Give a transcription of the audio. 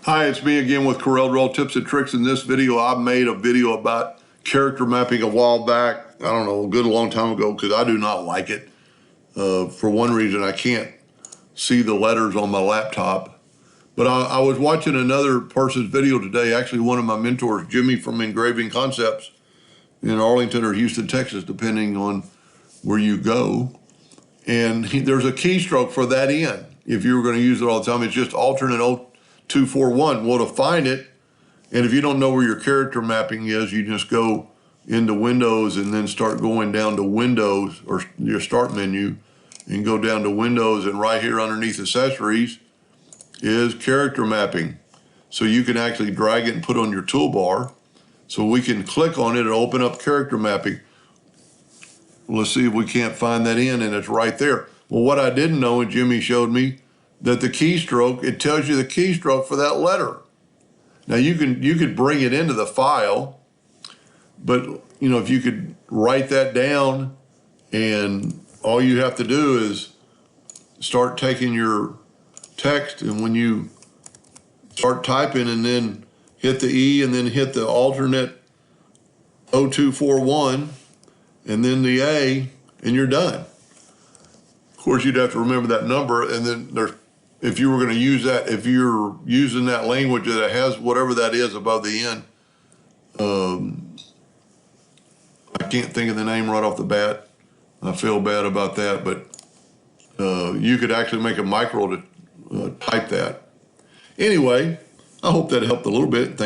Hi, it's me again with Corel tips and tricks. In this video, I made a video about character mapping a while back. I don't know, a good long time ago, because I do not like it. For one reason, I can't see the letters on my laptop. But I was watching another person's video today, actually one of my mentors, Jimmy from Engraving Concepts in Arlington or Houston, Texas, depending on where you go. And there's a keystroke for that N. If you were going to use it all the time, it's just alternate 0241. Well, to find it, and if you don't know where your character mapping is, you just go into Windows and then start going down to Windows or your start menu and go down to Windows, and right here underneath accessories is character mapping. So you can actually drag it and put it on your toolbar. So we can click on it and open up character mapping. Let's see if we can't find that in, and it's right there. Well, what I didn't know, and Jimmy showed me, that the keystroke, it tells you the keystroke for that letter. Now you could bring it into the file, but you know, if you could write that down, and all you have to do is start taking your text, and when you start typing and then hit the E and then hit the alternate 0241 and then the A, and you're done. Of course, you'd have to remember that number, and then if you were going to use that, if you're using that language that has whatever that is above the N, I can't think of the name right off the bat. I feel bad about that, but you could actually make a micro to type that. Anyway, I hope that helped a little bit.